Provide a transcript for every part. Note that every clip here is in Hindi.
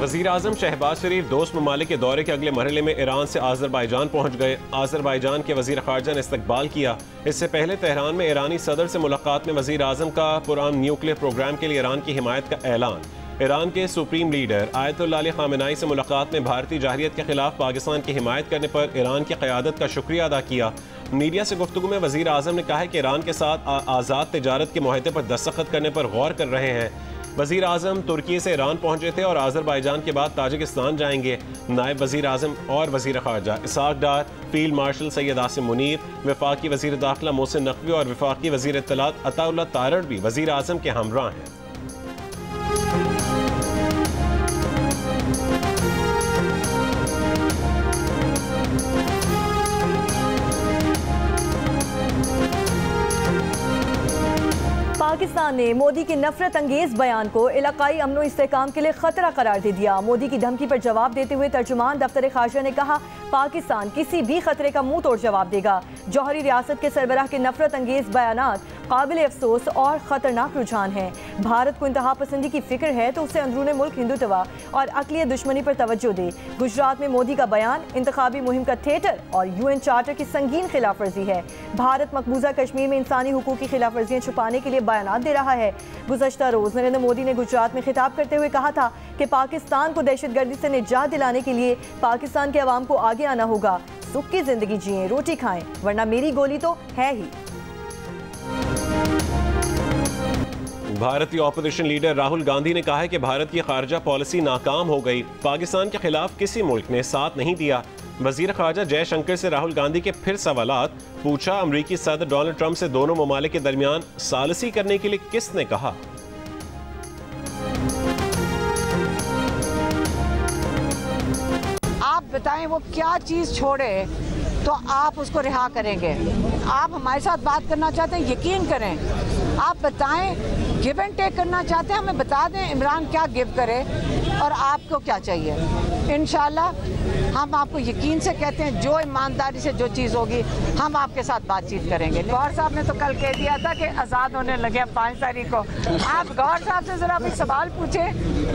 वज़ीर आज़म शहबाज शरीफ दोस्त ममालिक के दौरे के अगले मरहले में ईरान से आज़रबाईजान पहुँच गए। आज़रबाईजान के वज़ीर ख़ारजा ने इस्तकबाल किया। इससे पहले तेहरान में ईरानी सदर से मुलाकात में वज़ीर आज़म का पुरान न्यूक्लियर प्रोग्राम के लिए ईरान की हिमायत का ऐलान। ईरान के supreme leader Ayatollah Ali Khamenei से मुलाकात में भारतीय जाहिलियत के खिलाफ पाकिस्तान की हिमायत करने पर ईरान की क़यादत का शुक्रिया अदा किया। मीडिया से गुफ्तगू में वज़ीर आज़म ने कहा है कि ईरान के साथ आज़ाद तिजारत के मुआहदे पर दस्तखत करने पर गौर कर रहे हैं। वज़ीर आज़म तुर्की से ईरान पहुंचे थे और आज़रबाईजान के बाद ताजिकिस्तान जाएंगे। नायब वज़ीर आज़म और वज़ीर ख़ारजा इसहाक़ डार, फील्ड मार्शल सैयद आसिम मुनीर, वफाकी वज़ीर दाखिला मोहसिन नकवी और वफाकी वज़ीर इत्तलात अताउल्लाह तारड़ भी वज़ीर आज़म के हमराह हैं। पाकिस्तान ने मोदी के नफरत अंगेज बयान को इलाकाई अमन और इस्तेहकाम के लिए खतरा करार दे दिया। मोदी की धमकी पर जवाब देते हुए तर्जुमान दफ्तर खारजा ने कहा, पाकिस्तान किसी भी खतरे का मुंह तोड़ जवाब देगा। जौहरी रियासत के सरबराह के नफरत अंगेज बयानात काबिल अफसोस और ख़तरनाक रुझान हैं। भारत को इंतहा पसंदी की फिक्र है तो उसे अंदरून मुल्क हिंदुत्व और अक़लियत दुश्मनी पर तवज्जो दे। गुजरात में मोदी का बयान इंतखाबी मुहिम का थिएटर और UN चार्टर की संगीन खिलाफ वर्जी है। भारत मकबूजा कश्मीर में इंसानी हुकूक की खिलाफ वर्जियाँ छुपाने के लिए बयानात दे रहा है। गुज़श्ता रोज़ नरेंद्र मोदी ने गुजरात में खिताब करते हुए कहा था कि पाकिस्तान को दहशतगर्दी से निजात दिलाने के लिए पाकिस्तान के अवाम को आगे आना होगा। सुख की जिंदगी जिएं, रोटी खाएं, वरना मेरी गोली तो है ही। भारतीय ऑपोजिशन लीडर राहुल गांधी ने कहा है कि भारत की खारजा पॉलिसी नाकाम हो गई। पाकिस्तान के खिलाफ किसी मुल्क ने साथ नहीं दिया। वजीर खारजा जयशंकर से राहुल गांधी के फिर सवालात। पूछा, अमरीकी सदर डोनाल्ड ट्रंप से दोनों ममालिक के दरमियान सालसी करने के लिए किसने कहा? आप बताएं वो क्या चीज़ छोड़े तो आप उसको रिहा करेंगे। आप हमारे साथ बात करना चाहते हैं, यकीन करें। आप बताएं, गिव एंड टेक करना चाहते हैं, हमें बता दें इमरान क्या गिव करे और आपको क्या चाहिए। इंशाल्लाह हम आपको यकीन से कहते हैं, जो ईमानदारी से जो चीज़ होगी हम आपके साथ बातचीत करेंगे। गौहर साहब ने तो कल कह दिया था कि आज़ाद होने लगे 5 तारीख को। आप गौहर साहब से ज़रा एक सवाल पूछे,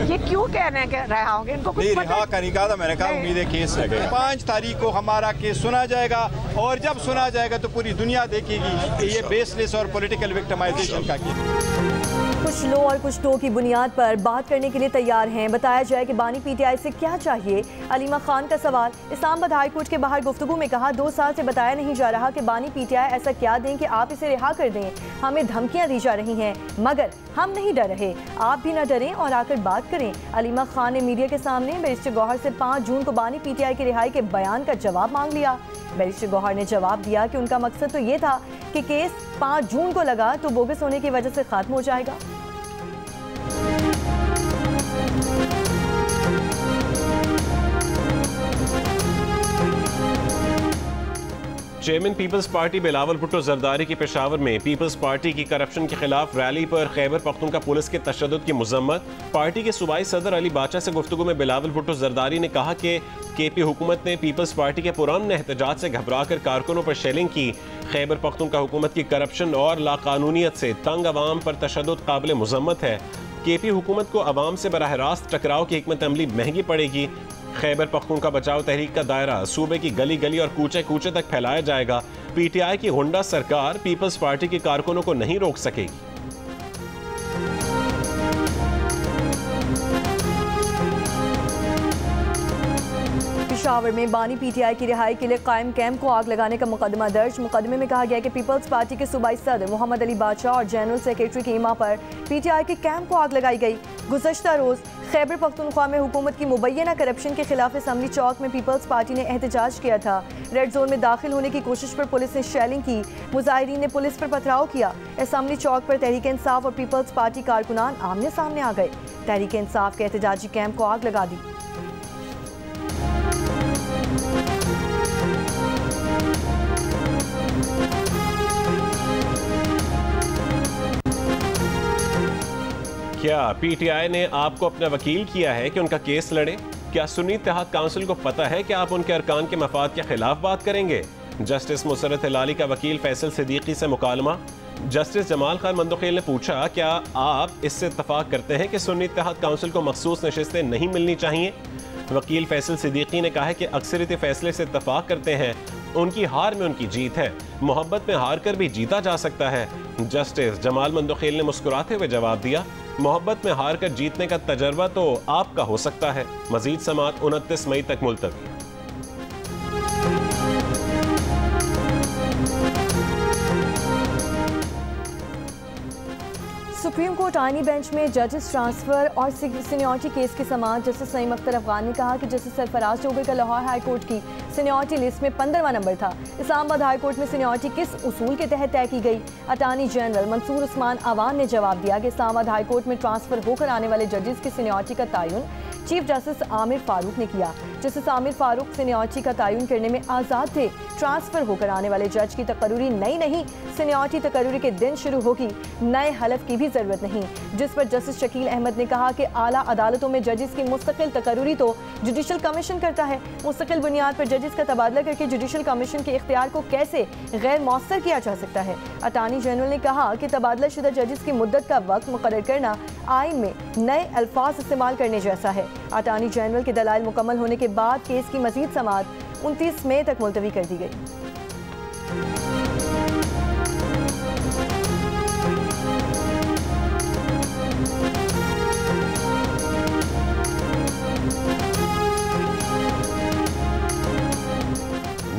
ये क्यों कह रहे हैं कि रहा होंगे? इनको कुछ रिहा का नहीं कहा था, मैंने कहा उम्मीद है केस है। 5 तारीख को हमारा केस सुना जाएगा और जब सुना जाएगा तो पूरी दुनिया देखेगी कि ये बेसलेस और पॉलिटिकल विक्टिमाइजेशन का केस। कुछ लो और कुछ तो की बुनियाद पर बात करने के लिए तैयार हैं। बताया जाए कि बानी PTI से क्या चाहिए। अलीमा खान का सवाल। इस्लामाबाद हाई कोर्ट के बाहर गुफ्तगू में कहा, 2 साल से बताया नहीं जा रहा कि बानी PTI ऐसा क्या दें कि आप इसे रिहा कर दें। हमें धमकियां दी जा रही हैं मगर हम नहीं डर रहे। आप भी ना डरें और आकर बात करें। अलीमा खान ने मीडिया के सामने बैरिस्टर गौहर से 5 जून को बानी PTI की रिहाई के बयान का जवाब मांग लिया। बैरिस्टर गौहर ने जवाब दिया कि उनका मकसद तो ये था कि केस 5 जून को लगा तो बोगस होने की वजह से खत्म हो जाएगा। Chairman people's party Bilawal Bhutto Zardari की पेशावर में पीपल्स पार्टी की करप्शन के खिलाफ रैली पर खैबर पख्तूनख्वा पुलिस के तशद्दुद की मुजम्मत। पार्टी के सूबाई सदर अली बाचा से गुफ्तगू में बिलावल भुट्टो जरदारी ने कहा कि KP हुकूमत ने पीपल्स पार्टी के पुराने एहतजाज से घबराकर कारकुनों पर शेलिंग की। खैबर पख्तूनख्वा हुकूमत की करप्शन और लाकानूनियत से तंग अवाम पर तशद्दुद काबिल मुजम्मत है। KP हुकूमत को अवाम से बराह रास्त टकराव की हिकमत अमली महंगी पड़ेगी। खैबर पख्तूनख्वा बचाओ तहरीक का दायरा सूबे की गली गली और कूचे कूचे तक फैलाया जाएगा। PTI की गुंडा सरकार पीपल्स पार्टी के कारकुनों को नहीं रोक सकेगी। पेशावर में बानी PTI की रिहाई के लिए कायम कैंप को आग लगाने का मुकदमा दर्ज। मुकदमे में कहा गया कि पीपल्स पार्टी के सूबाई सदर मोहम्मद अली बादशाह और जनरल सेक्रेटरी की इमा पर PTI के कैंप को आग लगाई गई। गुज़श्ता रोज़ खैबर पख्तूनख्वा में हुकूमत की मुबैना करप्शन के खिलाफ असम्बली चौक में पीपल्स पार्टी ने एहतजाज किया था। रेड जोन में दाखिल होने की कोशिश पर पुलिस ने शेलिंग की। मुजाहिरीन ने पुलिस पर पथराव किया। असम्बली चौक पर तहरीक इंसाफ और पीपल्स पार्टी कारकुनान आमने सामने आ गए। तहरीक इंसाफ के एहतजाजी कैंप को आग लगा दी। क्या PTI ने आपको अपना वकील किया है कि उनका केस लड़े? क्या सुन्नी इत्तेहाद काउंसिल को पता है कि आप उनके अरकान के मफाद के खिलाफ बात करेंगे? जस्टिस मुसर्रत हिलाली का वकील फैसल सिद्दीकी से मुकालमा। जस्टिस जमाल खान मंदोखेल ने पूछा, क्या आप इससे इत्तफाक करते हैं कि सुन्नी इत्तेहाद काउंसिल को मखसूस नशिस्तें नहीं मिलनी चाहिए? वकील फैसल सिद्दीकी ने कहा है कि अक्सरियती फैसले से इत्तफाक करते हैं, उनकी हार में उनकी जीत है, मोहब्बत में हार कर भी जीता जा सकता है। जस्टिस जमाल मंदोखेल ने मुस्कुराते हुए जवाब दिया, मोहब्बत में हार कर जीतने का तजर्बा तो आपका हो सकता है। मजीद समाअत 29 मई तक मुलतवी। सुप्रीम कोर्ट आईनी बेंच में जजेस ट्रांसफर और सीनियरिटी केस की समाअत जस्टिस सईम अख्तर अफगान ने कहा कि जस्टिस सरफराज चौधरी का लाहौर हाई कोर्ट की सीनियरिटी लिस्ट में 15वां नंबर था। इस्लामाबाद हाई कोर्ट में सीनियरिटी किस उसूल के तहत तय की गई? अटॉर्नी जनरल मंसूर उस्मान अवान ने जवाब दिया कि इस्लामाबाद हाई कोर्ट में ट्रांसफर होकर आने वाले जजेस की सीनियरिटी का तयन चीफ जस्टिस आमिर फारूक ने किया। जस्टिस आमिर फारूक सीनियरिटी का तयन करने में आज़ाद थे। ट्रांसफर होकर आने वाले जज की तकर्रुरी नई नहीं, सीनियरिटी तकर्रुरी के दिन शुरू होगी, नए हलफ की भी जरूरत नहीं। जिस पर जस्टिस शकील अहमद ने कहा कि आला अदालतों में जजेस की मुस्तकिल तकर्रुरी तो जुडिशल कमीशन करता है। मुस्तकिल बुनियाद पर जजेस का तबादला करके जुडिशल कमीशन के इख्तियार को कैसे गैर मौसर किया जा सकता है? अटॉर्नी जनरल ने कहा कि तबादला शुदा जजेस की मुद्दत का वक्त मुकर्रर करना आइन में नए अल्फाज इस्तेमाल करने जैसा है। अटॉर्नी जनरल के दलाइल मुकम्मल होने के बाद केस की मजीद समाअत 29 मई तक मुलतवी कर दी गई।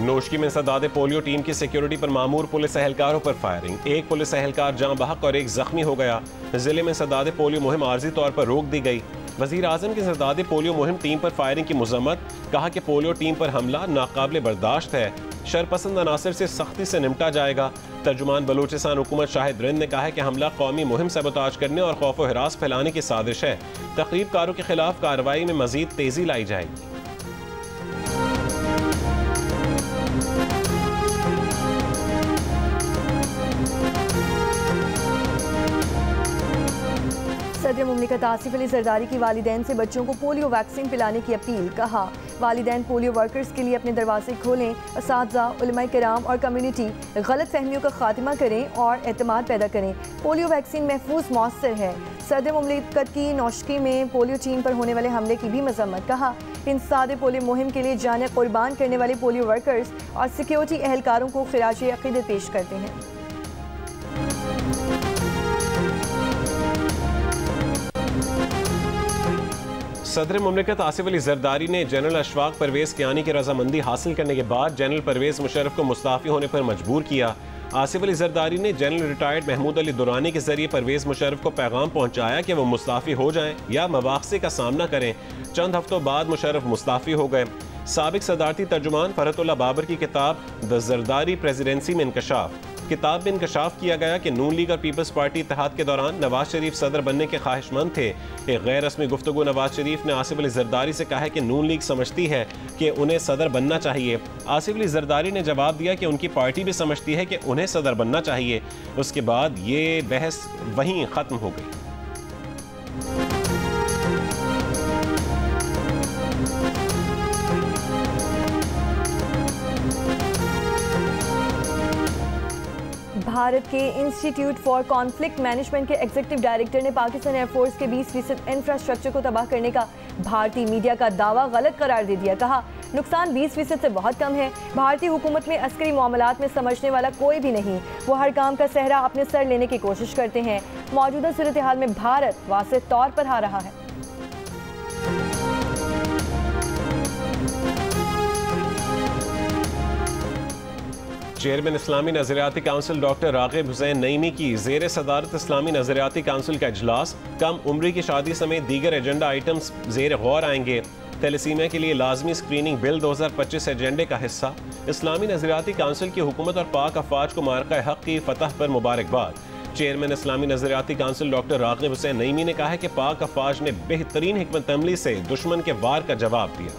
नोशकी में सदादे पोलियो टीम की सिक्योरिटी पर मामूर पुलिस एहलकारों पर फायरिंग। एक पुलिस एहलकार जाँ बहक और एक जख्मी हो गया। जिले में सदादे पोलियो मुहिम आर्जी तौर पर रोक दी गई। वजीर आजम की सदादे पोलियो मुहिम टीम पर फायरिंग की मजम्मत, कहा कि पोलियो टीम पर हमला नाकाबिले बर्दाश्त है, शरपसंद अनासर से सख्ती से निपटा जाएगा। तर्जुमान बलूचिस्तान हुकूमत शाहिद रिंद ने कहा है कि हमला कौमी मुहिम सबोताज करने और खौफ व हिरास फैलाने की साजिश है। तकरीबकारों के खिलाफ कार्रवाई में मजीद तेजी लाई जाएगी। सदर मुमलिकत आसिफ अली जरदारी की वालिदैन से बच्चों को पोलियो वैक्सीन पिलाने की अपील। कहा, वालिदैन पोलियो वर्कर्स के लिए अपने दरवाजे खोलें, असातिज़ा, उलमाए किराम और कम्युनिटी गलत फहमियों का खात्मा करें और एतमाद पैदा करें। पोलियो वैक्सीन महफूज मौसर है। सदर मुमलिकत की नौशकी में पोलियो टीम पर होने वाले हमले की भी मजम्मत। कहा, इंसादे पोलियो मुहिम के लिए जाने कुर्बान करने वाले पोलियो वर्कर्स और सिक्योरिटी एहलकारों को खिराज अक़ीदत पेश करते हैं। सदर मुमलिकत आसिफ अली जरदारी ने जनरल अशफाक परवेज़ कियानी की रजामंदी हासिल करने के बाद जनरल परवेज़ मुशर्रफ को मुस्ताफ़ी होने पर मजबूर किया। आसिफ अली जरदारी ने जनरल रिटायर्ड महमूद अली दुरानी के जरिए परवेज़ मुशर्रफ को पैगाम पहुँचाया कि वो मुस्ताफ़ी हो जाएं या मवाक़से का सामना करें। चंद हफ्तों बाद मुशर्रफ मुस्ताफ़ी हो गए। साबिक सदारती तर्जुमान फरहतुल्लाह बाबर की किताब द जरदारी प्रेसिडेंसी में इंकशाफ। किताब में इंकशाफ किया गया कि नून लीग और पीपल्स पार्टी इत्तेहाद के दौरान नवाज शरीफ सदर बनने के ख्वाहिशमंद थे। एक गैर रस्मी गुफ्तगू नवाज शरीफ ने आसिफ अली जरदारी से कहा है कि नून लीग समझती है कि उन्हें सदर बनना चाहिए। आसिफ अली जरदारी ने जवाब दिया कि उनकी पार्टी भी समझती है कि उन्हें सदर बनना चाहिए। उसके बाद ये बहस वहीं ख़त्म हो गई। भारत के इंस्टीट्यूट फॉर कॉन्फ्लिक्ट मैनेजमेंट के एग्जीक्यूटिव डायरेक्टर ने पाकिस्तान एयरफोर्स के 20% इंफ्रास्ट्रक्चर को तबाह करने का भारतीय मीडिया का दावा गलत करार दे दिया। कहा, नुकसान 20% से बहुत कम है। भारतीय हुकूमत में अस्करी मामलात में समझने वाला कोई भी नहीं। वो हर काम का सहरा अपने सर लेने की कोशिश करते हैं। मौजूदा सूरत हाल में भारत वाज़ेह तौर पर हार रहा है। चेयरमैन इस्लामी नजरियाती काउंसिल डॉक्टर रागिब हुसैन नईमी की ज़ेर सदारत इस्लामी नजरियाती काउंसिल का इजलास। कम उम्री की शादी समेत दीगर एजेंडा आइटम्स ज़ेर गौर आएंगे। थैलेसीमिया के लिए लाजमी स्क्रीनिंग बिल 2025 एजेंडे का हिस्सा। इस्लामी नजरियाती काउंसिल की हुकूमत और पाक अफवाज को मार्का हक की फतह पर मुबारकबाद। चेयरमैन इस्लामी नजरियाती काउंसिल डॉक्टर रागिब हुसैन नईमी ने कहा है कि पाक अफवाज ने बेहतरीन हिकमत अमली से दुश्मन के वार का जवाब दिया।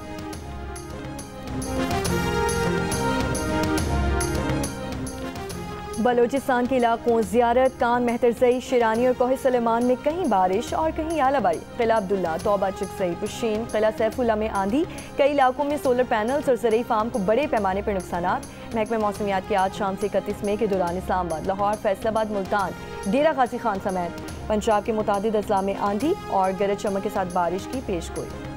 बलोचिस्तान के इलाकों ज़ियारत, कान, मेहतरजई, शिरानी और कोह सलेमान में कहीं बारिश और कहीं आलाबारी। किला अब्दुल्ला, तौबा, चिकसई, पुशीन, किला सैफुल्ला में आंधी। कई इलाकों में सोलर पैनल्स और ज़रई फार्म को बड़े पैमाने पर नुकसानात। महकमे मौसमियात के आज शाम से 31 मई के दौरान इस्लामाबाद, लाहौर, फैसलाबाद, मुल्तान, डेरा गाजी खान समेत पंजाब के मुतादिद अजला में आंधी और गरज चमक के साथ बारिश की पेशगोई।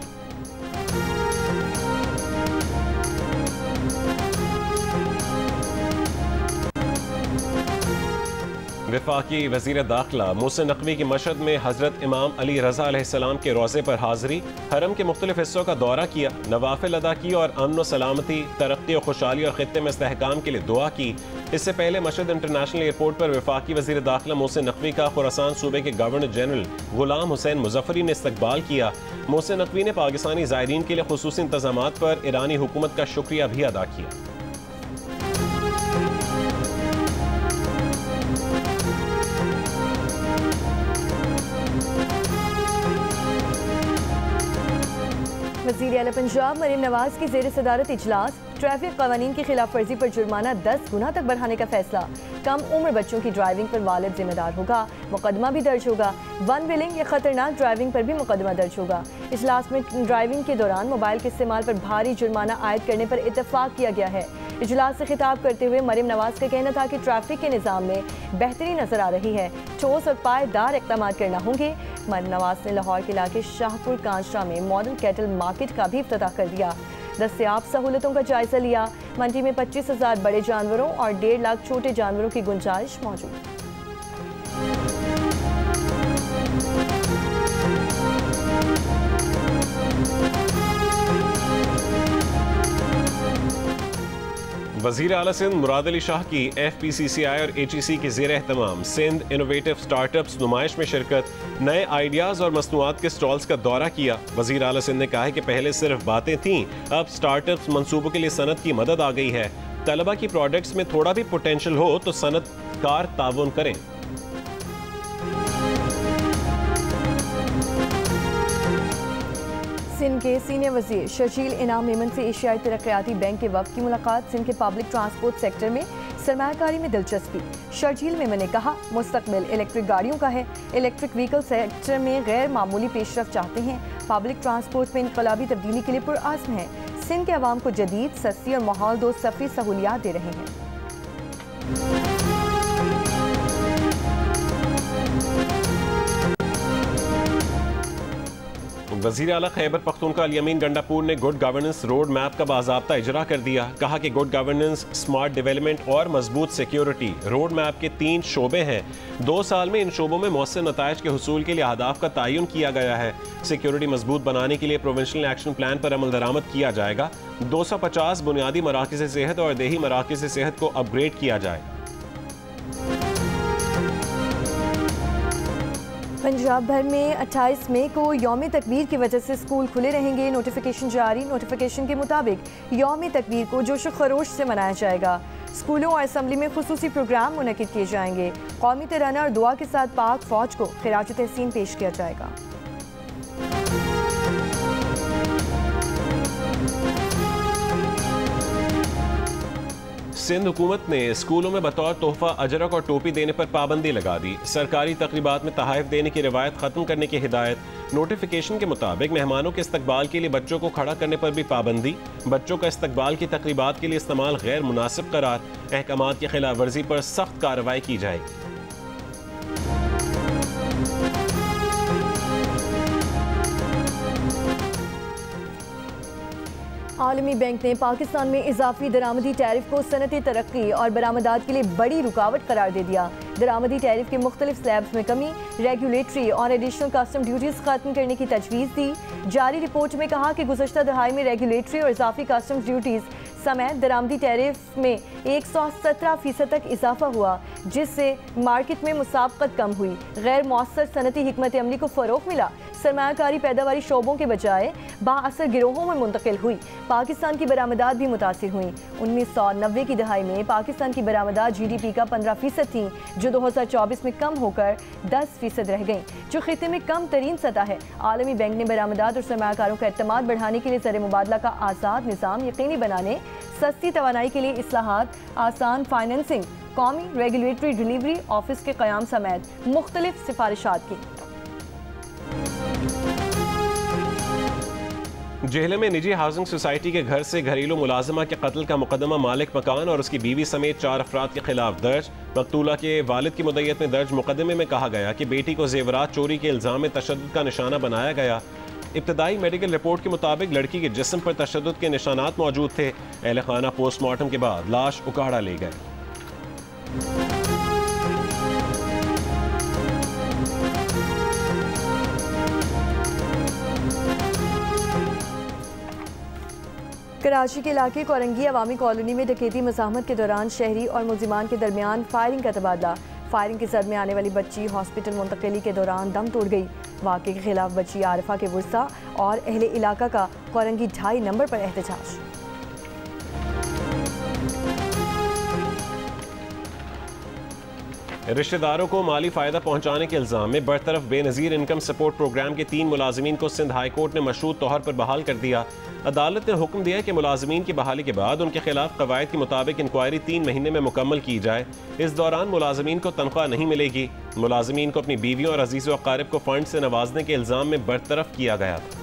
वफाकी वज़ीर दाखिला मोहसिन नकवी की मशहद में हज़रत इमाम अली रज़ा अलैहिस्सलाम के रोज़े पर हाज़री। हरम के मुख्तलिफ हिस्सों का दौरा किया, नवाफिल अदा की और अमन व सलामती, तरक्की और खुशहाली और ख़ित्ते में इस्तेहकाम के लिए दुआ की। इससे पहले मशहद इंटरनेशनल एयरपोर्ट पर वफाकी वज़ीर दाखिला मोहसिन नकवी का खुरासान सूबे के गवर्नर जनरल गुलाम हुसैन मुज़फ़्फ़री ने इस्तकबाल किया। मोहसिन नकवी ने पाकिस्तानी ज़ायरीन के लिए खुसूसी इंतज़ामात पर ईरानी हुकूमत का शुक्रिया भी अदा किया। वज़ीर आला पंजाब मरीम नवाज की ज़ेर सदारत इजलास। ट्रैफिक कवानीन की खिलाफ वर्जी पर जुर्माना 10 गुना तक बढ़ाने का फैसला। कम उम्र बच्चों की ड्राइविंग पर वालिद जिम्मेदार होगा, मुकदमा भी दर्ज होगा। वन व्हीलिंग या खतरनाक ड्राइविंग पर भी मुकदमा दर्ज होगा। इजलास में ड्राइविंग के दौरान मोबाइल के इस्तेमाल पर भारी जुर्माना आयद करने पर इत्तफाक किया गया है। इजलास से खिताब करते हुए मरीम नवाज का कहना था कि ट्रैफिक के निज़ाम में बेहतरी नजर आ रही है, ठोस और पायदार इक़दाम करना होंगे। मरीम नवाज ने लाहौर के इलाके शाहपुर कांचरा में मॉडल कैटल मार्केट का भी इफ्तिताह कर दिया। दस्तयाब सहूलतों का जायजा लिया। मंडी में 25,000 बड़े जानवरों और 1.5 लाख छोटे जानवरों की गुंजाइश मौजूद। वज़ीर आला सिंध मुराद अली शाह की FPCCI और HEC के ज़ेर एहतमाम सिंध इनोवेटिव स्टार्टअप्स नुमाइश में शिरकत, नए आइडियाज़ और मसनूआत के स्टॉल्स का दौरा किया। वज़ीर आला सिंध ने कहा है कि पहले सिर्फ बातें थीं, अब स्टार्टअप्स मंसूबों के लिए सनत की मदद आ गई है। तलबा की प्रोडक्ट्स में थोड़ा भी पोटेंशियल हो तो सनतकार ताउन करें। सिंध के सीनियर वजीर शर्जील इनाम मेमन से एशियाई तरक्याती बैंक के वफ़द की मुलाकात। सिंध के पब्लिक ट्रांसपोर्ट सेक्टर में सरमायाकारी में दिलचस्पी। शर्जील मेमन ने कहा, मुस्तकबिल इलेक्ट्रिक गाड़ियों का है, इलेक्ट्रिक व्हीकल सेक्टर में गैर मामूली पेशरफ चाहते हैं। पब्लिक ट्रांसपोर्ट में इनकलाबी तब्दीली के लिए पुरआज़्म है। सिंध के अवाम को जदीद, सस्ती और माहौल दोस्त सफरी सहूलियात दे रहे हैं। वज़ीर आला खैबर पख्तूनख्वा अल यमीन गंडापुर ने गुड गवर्नेंस रोड मैप का बाज़ाब्ता इजरा कर दिया। कहा कि गुड गवर्नेंस, स्मार्ट डेवलपमेंट और मजबूत सिक्योरिटी रोड मैप के 3 शोबे हैं। 2 साल में इन शोबों में मौसर नताइज के हुसूल के लिए अहदाफ का तयन किया गया है। सिक्योरिटी मजबूत बनाने के लिए प्रोविंशनल एक्शन प्लान पर अमल दरामद किया जाएगा। 250 बुनियादी मराकिज़ सेहत और देही मराकिज़ सेहत को अपग्रेड किया जाएगा। पंजाब भर में 28 मई को यौम तकबीर की वजह से स्कूल खुले रहेंगे। नोटिफिकेशन जारी। नोटिफिकेशन के मुताबिक यौम तकबीर को जोश खरोश से मनाया जाएगा। स्कूलों और असम्बली में खुसूसी प्रोग्राम मुनक़िद किए जाएंगे। कौमी तराना और दुआ के साथ पाक फौज को खिराज तहसीन पेश किया जाएगा। सिंध हुकूमत ने स्कूलों में बतौर तोहफा अजरक और टोपी देने पर पाबंदी लगा दी। सरकारी तकरीबात में तहाइफ देने की रिवायत ख़त्म करने की हिदायत। नोटिफिकेशन के मुताबिक मेहमानों के इस्तकबाल के लिए बच्चों को खड़ा करने पर भी पाबंदी। बच्चों का इस्तकबाल की तकरीबात के लिए इस्तेमाल गैर मुनासिब करार। अहकामात की खिलाफ वर्जी पर सख्त कार्रवाई की जाएगी। आलमी बैंक ने पाकिस्तान में इजाफी दरामदी टैरिफ को सनती तरक्की और बरामदात के लिए बड़ी रुकावट करार दे दिया। दरामदी टैरिफ के मुख्तलिफ स्लैब्स में कमी, रेगुलेटरी और एडिशनल कस्टम ड्यूटीज खत्म करने की तजवीज़ दी। जारी रिपोर्ट में कहा कि गुज़श्ता दहाई में रेगुलेटरी और इजाफी कस्टम ड्यूटीज समेत दरामदी टैरिफ में 117% तक इजाफा हुआ, जिससे मार्केट में मुसाबकत कम हुई। गैर मौसर सनती हिकमत अमली को फ़रोग़ मिला। सरमायाकारी पैदावारी शोबों के बजाय बाअसर गिरोहों में मुंतकिल हुई। पाकिस्तान की बरामदात भी मुतासिर हुई। 1990 की दहाई में पाकिस्तान की बरामदात GDP का 15% थी, जो 2024 में कम होकर 10% रह गई, जो खिते में कम तरीन सतह है। आलमी बैंक ने बरामदात और सरमायाकारों का एतमाद बढ़ाने के लिए ज़र मुबादला का आज़ाद निज़ाम यकीनी बनाने, सस्ती तवानाई के लिए इस्लाहात, आसान फाइनेंसिंग, कौमी रेगुलेटरी डिलीवरी ऑफिस के क़याम समेत मुख्तलिफ सिफारिशात की। जेहलम में निजी हाउसिंग सोसाइटी के घर से घरेलू मुलाजिमा के कत्ल का मुकदमा मालिक मकान और उसकी बीवी समेत 4 अफराद के खिलाफ दर्ज। मकतूला के वालिद की मुद्दत में दर्ज मुकदमे में कहा गया कि बेटी को जेवरात चोरी के इल्जाम में तशद्दुद का निशाना बनाया गया। इब्तदाई मेडिकल रिपोर्ट के मुताबिक लड़की के जिस्म पर तशद्दुद के निशानात मौजूद थे। अहले खाना पोस्टमार्टम के बाद लाश उकाड़ा ले गए। कराची के इलाके कोरंगी अवामी कॉलोनी में डकैती मज़ाहमत के दौरान शहरी और मुलजिमान के दरमियान फायरिंग का तबादला। फायरिंग के सदमे आने वाली बच्ची हॉस्पिटल मुंतकिली के दौरान दम तोड़ गई। वाक़े के खिलाफ बच्ची आरिफा के वर्सा और अहले इलाका का कोरंगी 2.5 नंबर पर एहतजाज। रिश्तेदारों को माली फ़ायदा पहुंचाने के इल्ज़ाम में बरतरफ बेनज़ीर इनकम सपोर्ट प्रोग्राम के 3 मुलाजमीन को सिंध हाई कोर्ट ने मशरूत तौर पर बहाल कर दिया। अदालत ने हुक्म दिया कि मुलाजमीन की बहाली के बाद उनके खिलाफ कवायद के मुताबिक इंक्वायरी 3 महीने में मुकम्मल की जाए। इस दौरान मुलाजमीन को तनख्वाह नहीं मिलेगी। मुलाजमीन को अपनी बीवियों और अजीज़ व अकारिब को फंड से नवाजने के इल्ज़ाम में बरतरफ किया गया था।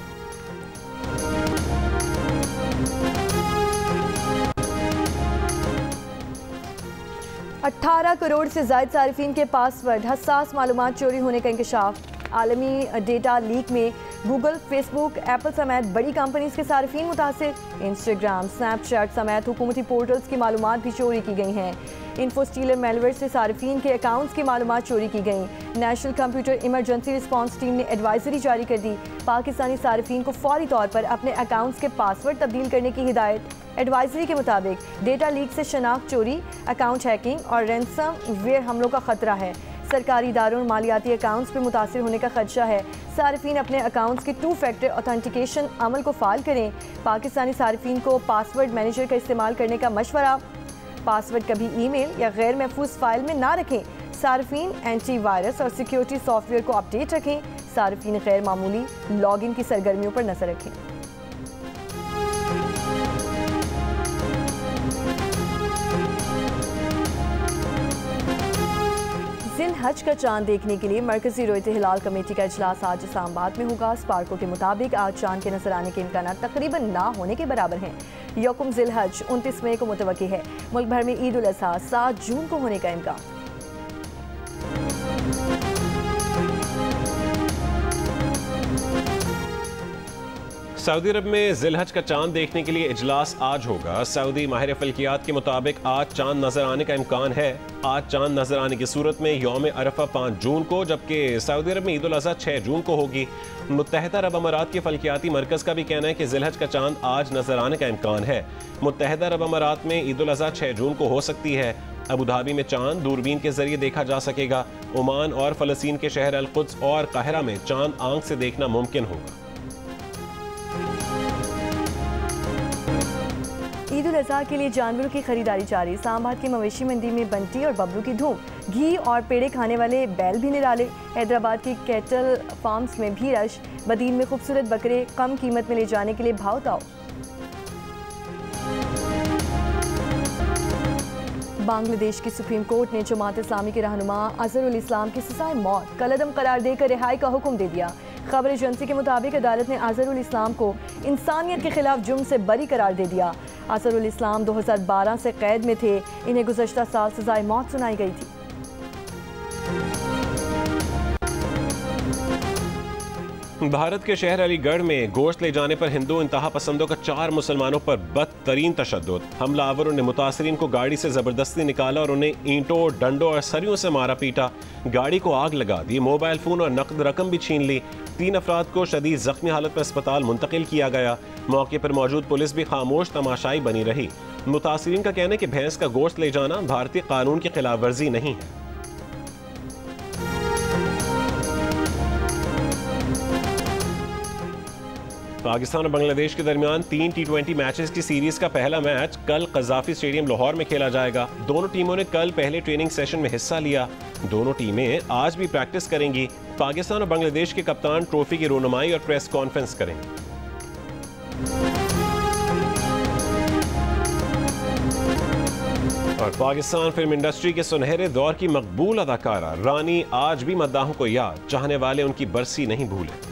$18 करोड़ से ज़ायद सारिफिन के पासवर्ड हसास मालूमात चोरी होने का इंकशाफ। आलमी डेटा लीक में गूगल, फेसबुक, एप्पल समेत बड़ी कंपनीज के सारिफिन मुतासिर। इंस्टाग्राम, स्नैपचैट समेत हुकूमती पोर्टल्स की मालूमात भी चोरी की गई हैं। इन्फोस्टीलर मेलवेयर से सारिफिन के अकाउंट्स की मालूमात चोरी की गई। National computer emergency response team ने एडवाइजरी जारी कर दी। पाकिस्तानी सारिफिन को फौरी तौर पर अपने अकाउंट्स के पासवर्ड तब्दील करने की हिदायत। एडवाइजरी के मुताबिक डेटा लीक से शनाख्त चोरी, अकाउंट हैकिंग और रैंसम वेयर हमलों का खतरा है। सरकारी इदारों और मालियाती अकाउंट्स पर मुतासिर होने का खदशा है। सारिफिन अपने अकाउंट्स के 2 फैक्टर ऑथेंटिकेशन अमल को फाल करें। पाकिस्तानी सारिफिन को पासवर्ड मैनेजर का इस्तेमाल करने का मशवरा। पासवर्ड कभी ईमेल या गैर महफूज फाइल में ना रखें। सारिफिन एंटी वायरस और सिक्योरिटी सॉफ्टवेयर को अपडेट रखें। सारिफिन गैर मामूली लॉगिन की सरगर्मियों पर नजर रखें। जिल हज का चांद देखने के लिए मरकजी रोयत हिलाल कमेटी का इजलास आज इस्लामाबाद में होगा। स्पार्को के मुताबिक आज चांद के नजर आने के इम्कान तकरीबन ना होने के बराबर हैं। यौकुम जिल हज 29 मई को मुतवक्की है। मुल्क भर में ईद उल अज़हा 7 जून को होने का इम्कान। सऊदी अरब में जिलहज का चांद देखने के लिए इजलास आज होगा। सऊदी माहिर फल्कियात के मुताबिक आज चांद नजर आने का इम्कान है। आज चांद नजर आने की सूरत में यौम अरफा 5 जून को, जबकि सऊदी अरब में ईद उल अज़हा 6 जून को होगी। मुत्तहिदा अरब अमारात के फल्कियाती मरकज़ का भी कहना है कि जिलहज का चांद आज नजर आने का इम्कान है। मुत्तहिदा अरब अमारात में ईद उल अज़हा 6 जून को हो सकती है। अबू धाबी में चांद दूरबीन के जरिए देखा जा सकेगा। ओमान और फ़लस्तीन के शहर अल कुद्स और काहिरा में चांद आंख से देखना मुमकिन होगा। ईद उल अज़हा के लिए जानवरों की खरीदारी जारी। इस्लामाबाद की मवेशी मंडी में बंटी और बबलू की धूम। घी और पेड़े खाने वाले बैल भी निराले। हैदराबाद की कैटल फार्म्स में भी रश। बदीन में खूबसूरत बकरे कम कीमत में ले जाने के लिए भाव ताव। बांग्लादेश की सुप्रीम कोर्ट ने जमात इस्लामी के रहनुमा अजहरुल इस्लाम की सज़ाए मौत कलअदम करार देकर रिहाई का हुक्म दे दिया। खबर एजेंसी के मुताबिक अदालत ने अजहरुल इस्लाम को इंसानियत के खिलाफ जुर्म से बरी करार दे दिया। अजहरुल इस्लाम 2012 से कैद में थे। इन्हें गुज़श्ता साल सज़ाए मौत सुनाई गई थी। भारत के शहर अलीगढ़ में गोश्त ले जाने पर हिंदू इंतहा पसंदों का 4 मुसलमानों पर बदतरीन तशद्दुद। हमलावरों ने मुतासरीन को गाड़ी से ज़बरदस्ती निकाला और उन्हें ईंटों, डंडों और सरियों से मारा पीटा। गाड़ी को आग लगा दी, मोबाइल फ़ोन और नकद रकम भी छीन ली। 3 अफराद को शदीद ज़ख्मी हालत में अस्पताल मुंतकिल किया गया। मौके पर मौजूद पुलिस भी खामोश तमाशाई बनी रही। मुतासरीन का कहना है कि भैंस का गोश्त ले जाना भारतीय कानून की खिलाफ वर्जी नहीं है। पाकिस्तान और बांग्लादेश के दरमियान 3 T20 मैचेस की सीरीज का पहला मैच कल कज़ाफी स्टेडियम लाहौर में खेला जाएगा। दोनों टीमों ने कल पहले ट्रेनिंग सेशन में हिस्सा लिया। दोनों टीमें आज भी प्रैक्टिस करेंगी। पाकिस्तान और बांग्लादेश के कप्तान ट्रॉफी की रोनुमाई और प्रेस कॉन्फ्रेंस करेंगे। और पाकिस्तान फिल्म इंडस्ट्री के सुनहरे दौर की मकबूल अदाकारा रानी आज भी मद्दाहों को याद, चाहने वाले उनकी बरसी नहीं भूले।